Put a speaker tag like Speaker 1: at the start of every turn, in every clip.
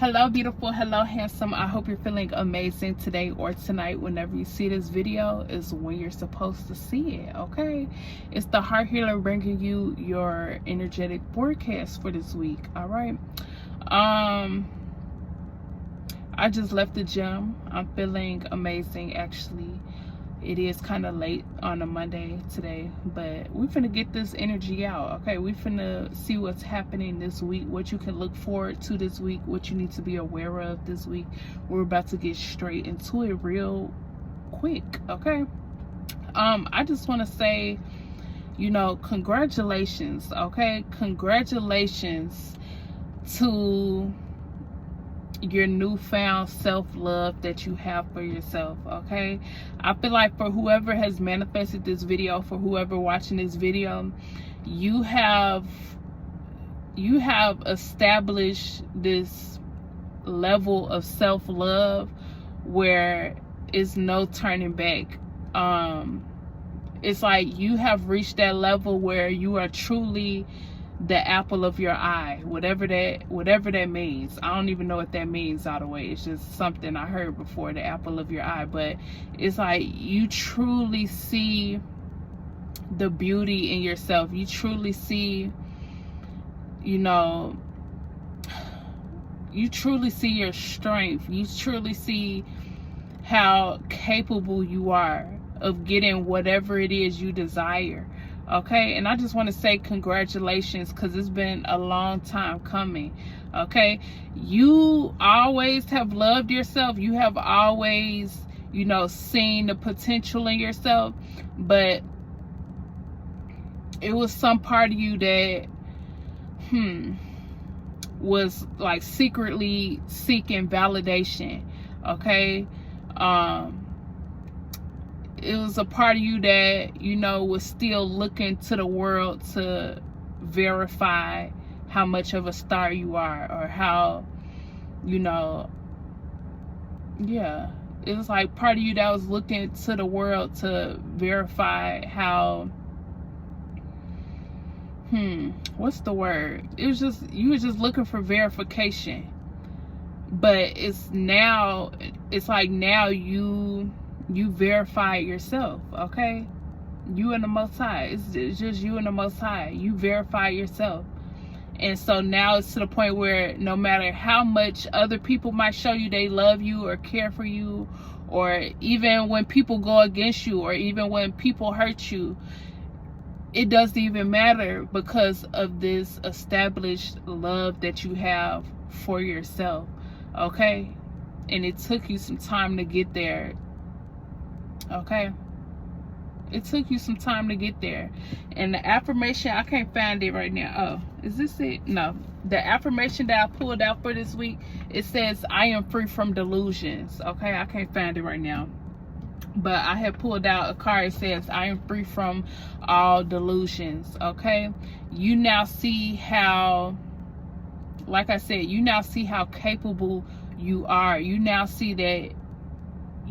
Speaker 1: Hello beautiful, hello handsome. I hope you're feeling amazing today or tonight. Whenever you see this video is when you're supposed to see it. Okay, it's the heart healer bringing you your energetic forecast for this week. All right, I just left the gym. I'm feeling amazing. Actually, it is kind of late on a Monday today, but we're finna get this energy out. Okay, we finna see what's happening this week, what you can look forward to this week, what you need to be aware of this week. We're about to get straight into it real quick. Okay, I just want to say, congratulations. Okay, congratulations to your newfound self-love that you have for yourself. Okay, I feel like for whoever has manifested this video, for whoever watching this video, you have established this level of self-love where it's no turning back. It's like you have reached that level where you are truly the apple of your eye, whatever that means. I don't even know what that means all the way. It's just something I heard before, the apple of your eye. But it's like you truly see the beauty in yourself. You truly see, you truly see your strength. You truly see how capable you are of getting whatever it is you desire. Okay, and I just want to say congratulations, because it's been a long time coming. Okay, you always have loved yourself. You have always, seen the potential in yourself, but it was some part of you that was like secretly seeking validation. Okay, it was a part of you that, was still looking to the world to verify how much of a star you are, or how, it was like part of you that was looking to the world to verify how, what's the word? It was just, you were just looking for verification. But it's like now you verify yourself. Okay, you and the Most High. It's just you and the Most High. You verify yourself. And so now it's to the point where no matter how much other people might show you they love you or care for you, or even when people go against you, or even when people hurt you, it doesn't even matter, because of this established love that you have for yourself. Okay, and it took you some time to get there. Okay, it took you some time to get there. And the affirmation, I can't find it right now. Oh, is this it? No, the affirmation that I pulled out for this week, it says I am free from delusions. Okay, I can't find it right now, but I have pulled out a card that says I am free from all delusions. Okay, you now see how, like I said, you now see how capable you are. You now see that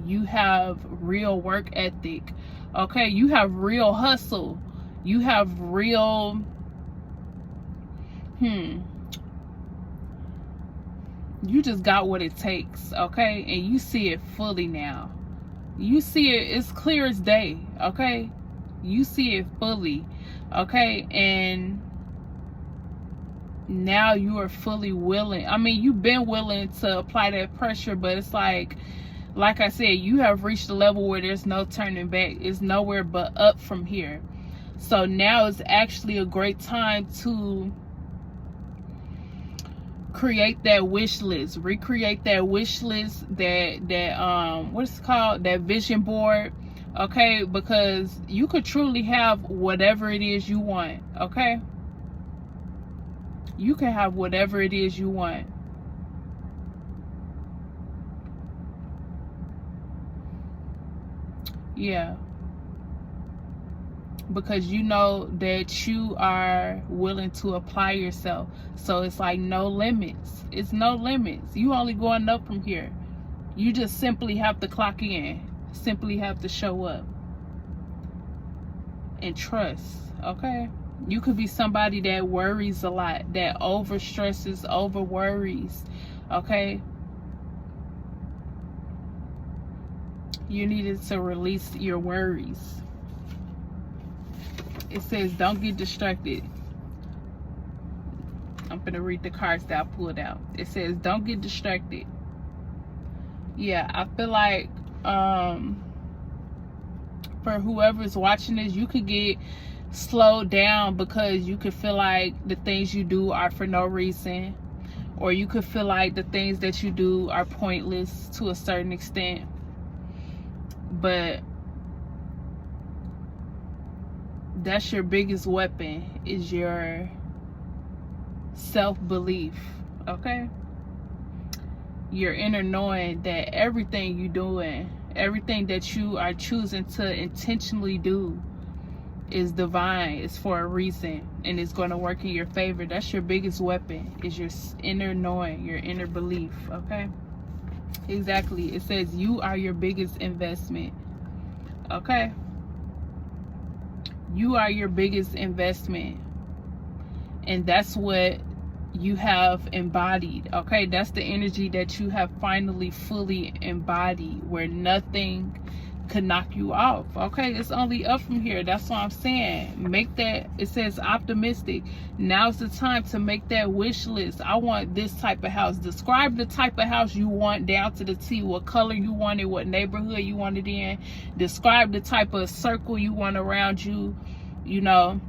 Speaker 1: you have real work ethic. Okay, you have real hustle. You have real you just got what it takes. Okay, and you see it fully now. You see it, it's clear as day. Okay, you see it fully. Okay, and now you are fully willing. I mean, you've been willing to apply that pressure, but it's like I said, you have reached a level where there's no turning back. It's nowhere but up from here. So now is actually a great time to create that wish list, recreate that wish list, that what's it called, that vision board. Okay, because you could truly have whatever it is you want. Okay, you can have whatever it is you want. Yeah, because you know that you are willing to apply yourself. So it's like no limits. It's no limits. You only going up from here. You just simply have to clock in. Simply have to show up and trust. Okay, you could be somebody that worries a lot, that over stresses, over worries. Okay? You needed to release your worries. It says, don't get distracted. I'm going to read the cards that I pulled out. It says, don't get distracted. Yeah, I feel like for whoever's watching this, you could get slowed down because you could feel like the things you do are for no reason, or you could feel like the things that you do are pointless to a certain extent. But that's your biggest weapon, is your self-belief. Okay? Your inner knowing that everything you're doing, everything that you are choosing to intentionally do is divine, is for a reason, and it's going to work in your favor. That's your biggest weapon, is your inner knowing, your inner belief. Okay? Exactly. It says you are your biggest investment. Okay? You are your biggest investment. And that's what you have embodied. Okay? That's the energy that you have finally fully embodied, where nothing could knock you off. Okay? It's only up from here. That's what I'm saying. Make that, it says optimistic. Now's the time to make that wish list. I want this type of house. Describe the type of house you want down to the T. What color you want it, what neighborhood you want it in. Describe the type of circle you want around you. You know,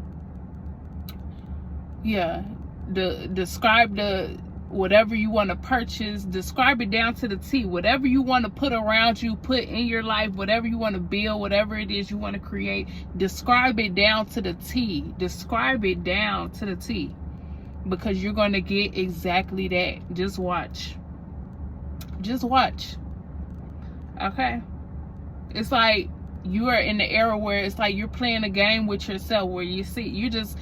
Speaker 1: yeah, describe the whatever you want to purchase. Describe it down to the T. Whatever you want to put around you, put in your life, whatever you want to build, whatever it is you want to create, describe it down to the T. Describe it down to the T, because you're going to get exactly that. Just watch. Just watch. Okay? It's like you are in the era where it's like you're playing a game with yourself, where you see, you're just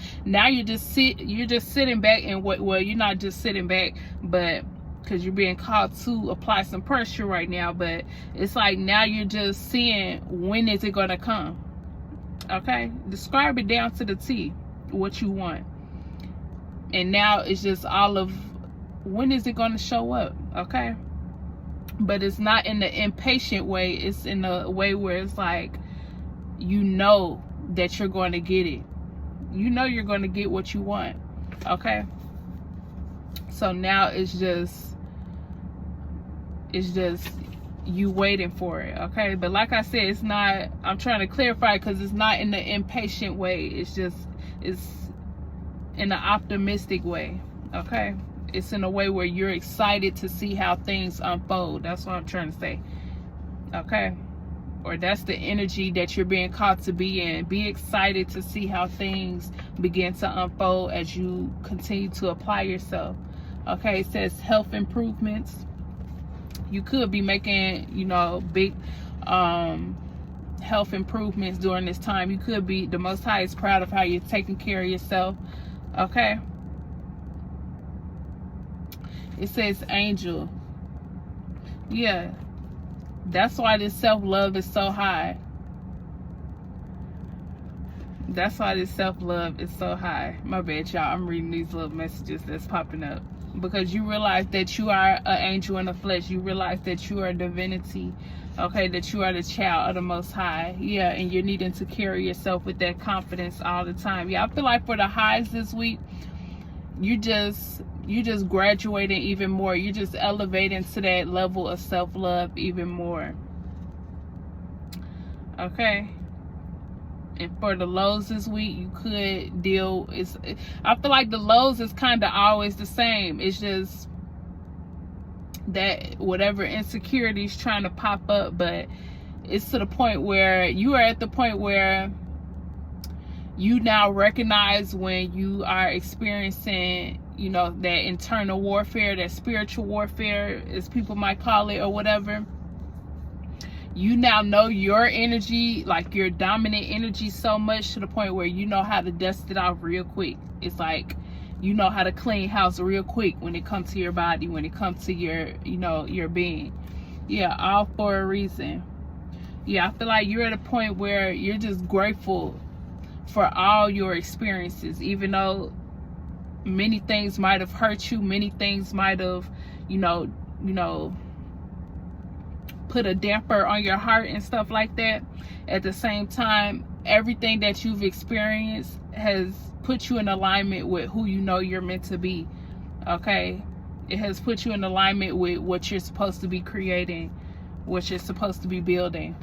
Speaker 1: sitting back, and well, you're not just sitting back, but because you're being called to apply some pressure right now, but it's like now you're just seeing, when is it going to come? Okay? Describe it down to the T, what you want. And now it's just all of, when is it going to show up? Okay? But it's not in the impatient way. It's in a way where it's like, you know that you're going to get it. You know you're going to get what you want. Okay? So now it's just you waiting for it. Okay? But like I said, it's not, I'm trying to clarify, because it's not in the impatient way. It's in an optimistic way. Okay? It's in a way where you're excited to see how things unfold. That's what I'm trying to say. Okay? Or that's the energy that you're being called to be in. Be excited to see how things begin to unfold as you continue to apply yourself. Okay? It says health improvements. You could be making, you know, big health improvements during this time. You could be, the Most High is proud of how you're taking care of yourself. Okay? It says angel. Yeah. That's why this self-love is so high. That's why this self-love is so high. My bad, y'all. I'm reading these little messages that's popping up. Because you realize that you are an angel in the flesh. You realize that you are divinity. Okay, that you are the child of the Most High. Yeah, and you're needing to carry yourself with that confidence all the time. Yeah, I feel like for the highs this week, you just graduating even more. You just elevating to that level of self-love even more. Okay? And for the lows this week, you could deal, I feel like the lows is kind of always the same. It's just that whatever insecurity is trying to pop up, but it's to the point where you are at the point where you now recognize when you are experiencing, you know, that internal warfare, that spiritual warfare, as people might call it, or whatever. You now know your energy, like your dominant energy, so much to the point where you know how to dust it off real quick. It's like you know how to clean house real quick when it comes to your body, when it comes to your, you know, your being. Yeah, all for a reason. Yeah, I feel like you're at a point where you're just grateful for all your experiences, even though many things might have hurt you, many things might have, you know, put a damper on your heart and stuff like that. At the same time, everything that you've experienced has put you in alignment with who you know you're meant to be. Okay, it has put you in alignment with what you're supposed to be creating, what you're supposed to be building.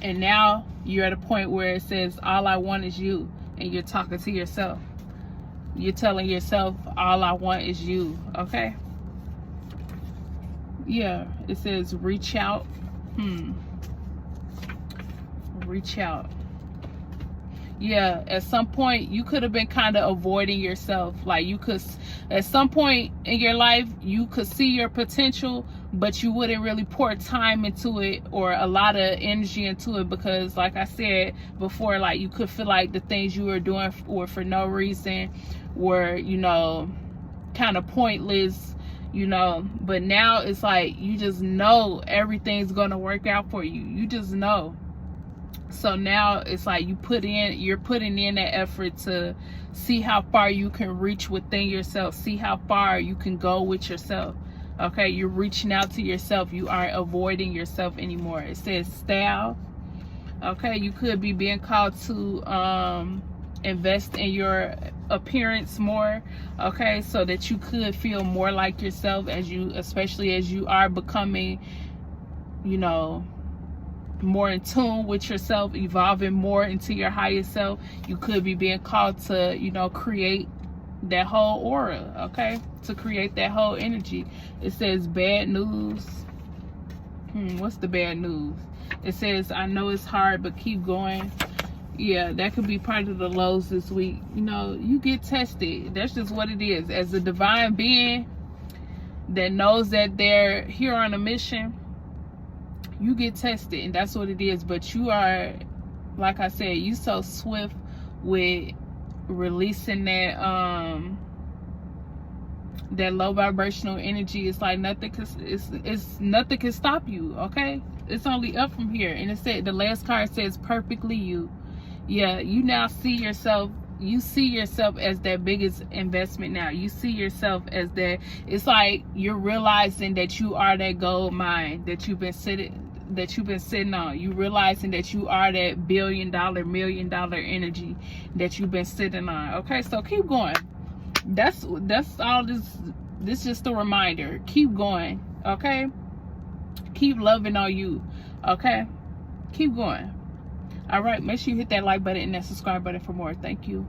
Speaker 1: And now you're at a point where it says, all I want is you. And you're talking to yourself. You're telling yourself, all I want is you. Okay? Yeah, it says reach out. Reach out. Yeah, at some point you could have been kind of avoiding yourself. Like, you could, at some point in your life, you could see your potential, but you wouldn't really pour time into it or a lot of energy into it, because like I said before, like, you could feel like the things you were doing were for no reason, were, you know, kind of pointless, you know. But now it's like you just know everything's gonna work out for you. You just know. So now it's like you're putting in that effort to see how far you can reach within yourself, see how far you can go with yourself. Okay, you're reaching out to yourself. You aren't avoiding yourself anymore. It says style. Okay, you could be being called to invest in your appearance more. Okay, so that you could feel more like yourself, especially as you are becoming, you know, more in tune with yourself, evolving more into your highest self. You could be being called to, you know, create that whole aura, okay, to create that whole energy. It says bad news. What's the bad news? It says, I know it's hard, but keep going. Yeah, that could be part of the lows this week. You know, you get tested. That's just what it is. As a divine being that knows that they're here on a mission, you get tested, and that's what it is. But you are, like I said, you so swift with releasing that that low vibrational energy. It's like nothing can stop you. Okay, it's only up from here. And it said, the last card says perfectly you. Yeah, you now see yourself. You see yourself as that biggest investment now. You see yourself as that. It's like you're realizing that you are that gold mine that you've been sitting on. You realizing that you are that billion-dollar, million-dollar energy that you've been sitting on. Okay, so keep going. That's all this is just a reminder. Keep going. Okay, keep loving on you. Okay, keep going. All right, make sure you hit that like button and that subscribe button for more. Thank you.